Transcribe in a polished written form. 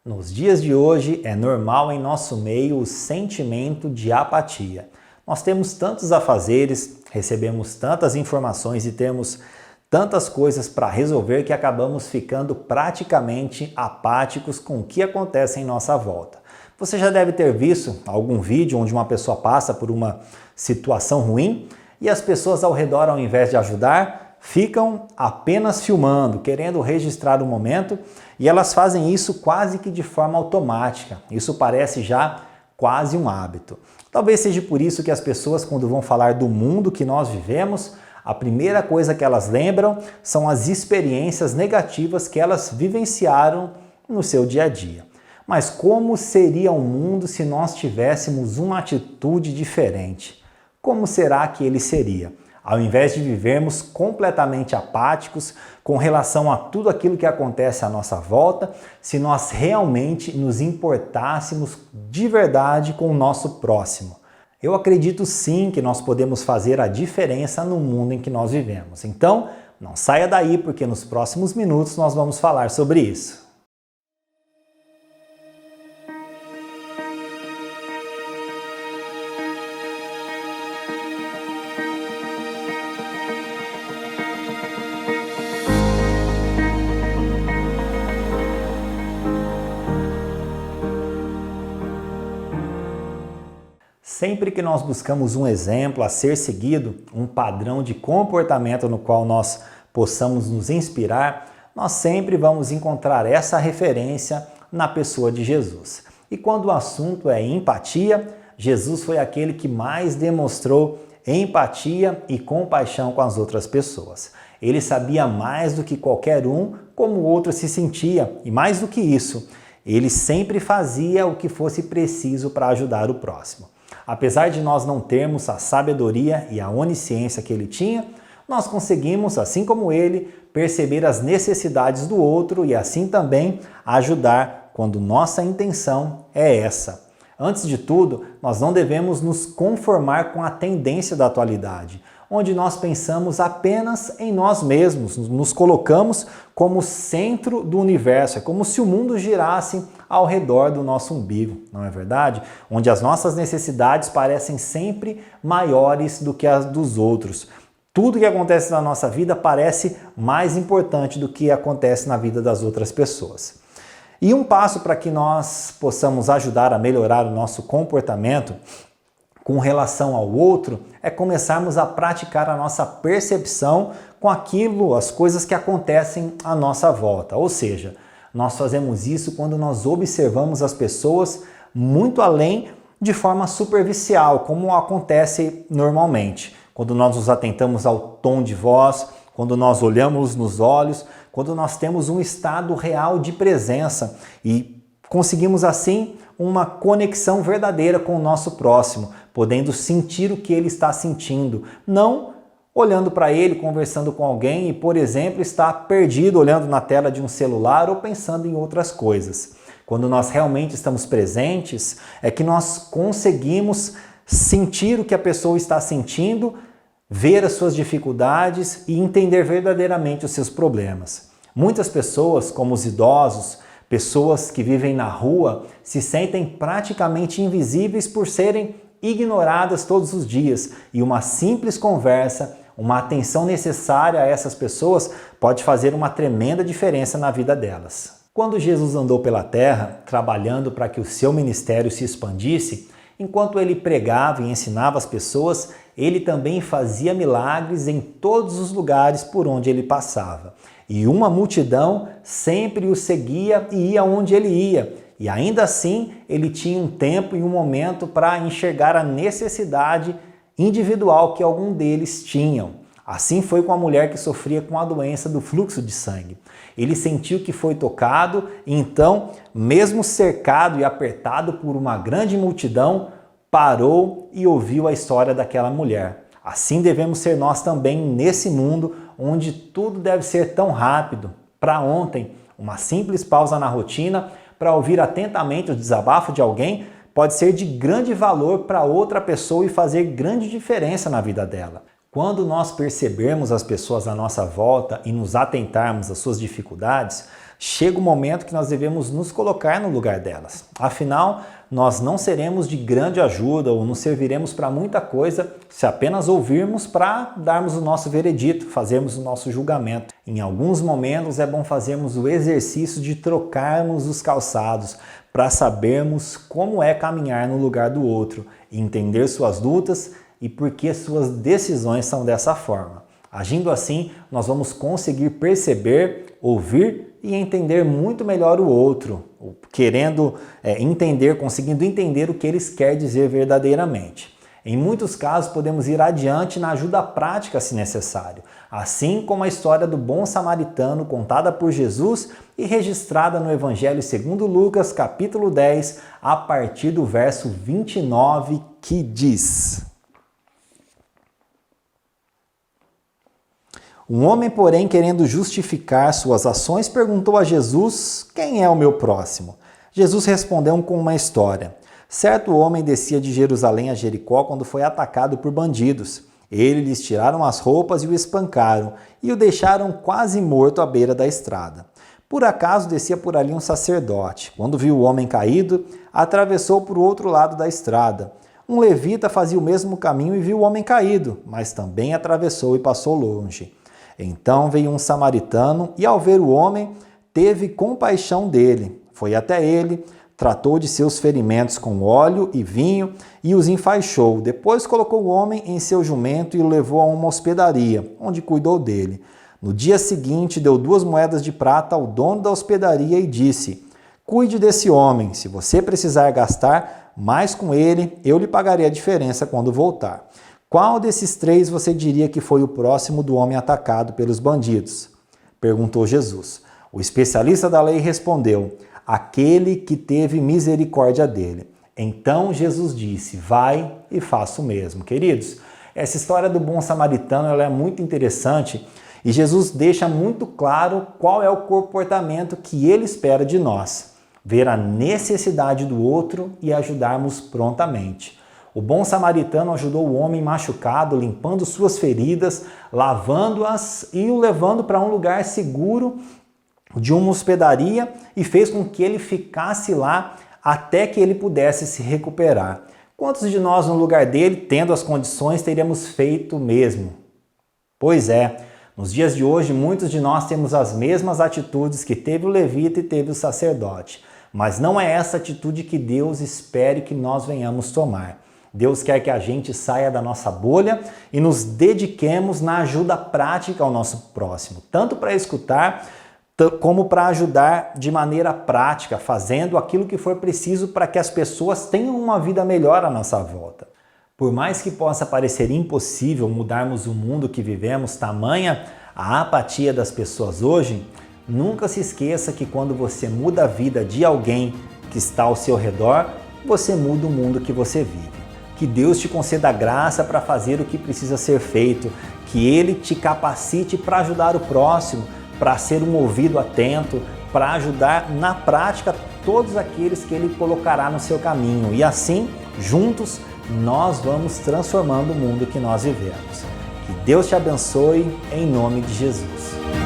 Nos dias de hoje, é normal em nosso meio o sentimento de apatia. Nós temos tantos afazeres, recebemos tantas informações e temos tantas coisas para resolver que acabamos ficando praticamente apáticos com o que acontece em nossa volta. Você já deve ter visto algum vídeo onde uma pessoa passa por uma situação ruim e as pessoas ao redor, ao invés de ajudar, ficam apenas filmando, querendo registrar o momento, e elas fazem isso quase que de forma automática. Isso parece já quase um hábito. Talvez seja por isso que as pessoas, quando vão falar do mundo que nós vivemos, a primeira coisa que elas lembram são as experiências negativas que elas vivenciaram no seu dia a dia. Mas como seria o mundo se nós tivéssemos uma atitude diferente? Como será que ele seria? Ao invés de vivermos completamente apáticos com relação a tudo aquilo que acontece à nossa volta, se nós realmente nos importássemos de verdade com o nosso próximo. Eu acredito sim que nós podemos fazer a diferença no mundo em que nós vivemos. Então, não saia daí, porque nos próximos minutos nós vamos falar sobre isso. Sempre que nós buscamos um exemplo a ser seguido, um padrão de comportamento no qual nós possamos nos inspirar, nós sempre vamos encontrar essa referência na pessoa de Jesus. E quando o assunto é empatia, Jesus foi aquele que mais demonstrou empatia e compaixão com as outras pessoas. Ele sabia mais do que qualquer um como o outro se sentia, e mais do que isso, ele sempre fazia o que fosse preciso para ajudar o próximo. Apesar de nós não termos a sabedoria e a onisciência que ele tinha, nós conseguimos, assim como ele, perceber as necessidades do outro e assim também ajudar quando nossa intenção é essa. Antes de tudo, nós não devemos nos conformar com a tendência da atualidade, onde nós pensamos apenas em nós mesmos, nos colocamos como centro do universo, é como se o mundo girasse ao redor do nosso umbigo, não é verdade? Onde as nossas necessidades parecem sempre maiores do que as dos outros. Tudo que acontece na nossa vida parece mais importante do que acontece na vida das outras pessoas. E um passo para que nós possamos ajudar a melhorar o nosso comportamento com relação ao outro é começarmos a praticar a nossa percepção com aquilo, as coisas que acontecem à nossa volta. Ou seja, nós fazemos isso quando nós observamos as pessoas muito além de forma superficial, como acontece normalmente. Quando nós nos atentamos ao tom de voz, quando nós olhamos nos olhos, quando nós temos um estado real de presença e conseguimos assim uma conexão verdadeira com o nosso próximo, podendo sentir o que ele está sentindo, não olhando para ele, conversando com alguém e, por exemplo, estar perdido olhando na tela de um celular ou pensando em outras coisas. Quando nós realmente estamos presentes, é que nós conseguimos sentir o que a pessoa está sentindo, ver as suas dificuldades e entender verdadeiramente os seus problemas. Muitas pessoas, como os idosos, pessoas que vivem na rua, se sentem praticamente invisíveis por serem ignoradas todos os dias, e uma simples conversa, uma atenção necessária a essas pessoas pode fazer uma tremenda diferença na vida delas. Quando Jesus andou pela terra, trabalhando para que o seu ministério se expandisse, enquanto ele pregava e ensinava as pessoas, ele também fazia milagres em todos os lugares por onde ele passava. E uma multidão sempre o seguia e ia onde ele ia. E ainda assim, ele tinha um tempo e um momento para enxergar a necessidade individual que algum deles tinham. Assim foi com a mulher que sofria com a doença do fluxo de sangue. Ele sentiu que foi tocado e então, mesmo cercado e apertado por uma grande multidão, parou e ouviu a história daquela mulher. Assim devemos ser nós também nesse mundo onde tudo deve ser tão rápido. Para ontem, uma simples pausa na rotina para ouvir atentamente o desabafo de alguém pode ser de grande valor para outra pessoa e fazer grande diferença na vida dela. Quando nós percebermos as pessoas à nossa volta e nos atentarmos às suas dificuldades, chega o momento que nós devemos nos colocar no lugar delas. Afinal, nós não seremos de grande ajuda ou não serviremos para muita coisa se apenas ouvirmos para darmos o nosso veredito, fazermos o nosso julgamento. Em alguns momentos é bom fazermos o exercício de trocarmos os calçados para sabermos como é caminhar no lugar do outro, entender suas lutas e por que suas decisões são dessa forma. Agindo assim, nós vamos conseguir perceber, ouvir e entender muito melhor o outro, conseguindo entender o que eles querem dizer verdadeiramente. Em muitos casos, podemos ir adiante na ajuda prática se necessário, assim como a história do bom samaritano contada por Jesus e registrada no Evangelho segundo Lucas, capítulo 10, a partir do verso 29, que diz: Um homem, porém, querendo justificar suas ações, perguntou a Jesus: quem é o meu próximo? Jesus respondeu com uma história. Certo homem descia de Jerusalém a Jericó quando foi atacado por bandidos. Eles lhes tiraram as roupas e o espancaram, e o deixaram quase morto à beira da estrada. Por acaso descia por ali um sacerdote. Quando viu o homem caído, atravessou para o outro lado da estrada. Um levita fazia o mesmo caminho e viu o homem caído, mas também atravessou e passou longe. Então veio um samaritano e, ao ver o homem, teve compaixão dele. Foi até ele, tratou de seus ferimentos com óleo e vinho e os enfaixou. Depois colocou o homem em seu jumento e o levou a uma hospedaria, onde cuidou dele. No dia seguinte, deu 2 moedas de prata ao dono da hospedaria e disse: cuide desse homem, se você precisar gastar mais com ele, eu lhe pagarei a diferença quando voltar. Qual desses 3 você diria que foi o próximo do homem atacado pelos bandidos? Perguntou Jesus. O especialista da lei respondeu: aquele que teve misericórdia dele. Então Jesus disse: vai e faça o mesmo. Queridos, essa história do bom samaritano ela é muito interessante e Jesus deixa muito claro qual é o comportamento que ele espera de nós. Ver a necessidade do outro e ajudarmos prontamente. O bom samaritano ajudou o homem machucado, limpando suas feridas, lavando-as e o levando para um lugar seguro de uma hospedaria e fez com que ele ficasse lá até que ele pudesse se recuperar. Quantos de nós, no lugar dele, tendo as condições, teríamos feito o mesmo? Pois é, nos dias de hoje, muitos de nós temos as mesmas atitudes que teve o levita e teve o sacerdote, mas não é essa atitude que Deus espera que nós venhamos tomar. Deus quer que a gente saia da nossa bolha e nos dediquemos na ajuda prática ao nosso próximo, tanto para escutar como para ajudar de maneira prática, fazendo aquilo que for preciso para que as pessoas tenham uma vida melhor à nossa volta. Por mais que possa parecer impossível mudarmos o mundo que vivemos, tamanha a apatia das pessoas hoje, nunca se esqueça que quando você muda a vida de alguém que está ao seu redor, você muda o mundo que você vive. Que Deus te conceda graça para fazer o que precisa ser feito, que Ele te capacite para ajudar o próximo, para ser um ouvido atento, para ajudar na prática todos aqueles que Ele colocará no seu caminho. E assim, juntos, nós vamos transformando o mundo que nós vivemos. Que Deus te abençoe, em nome de Jesus.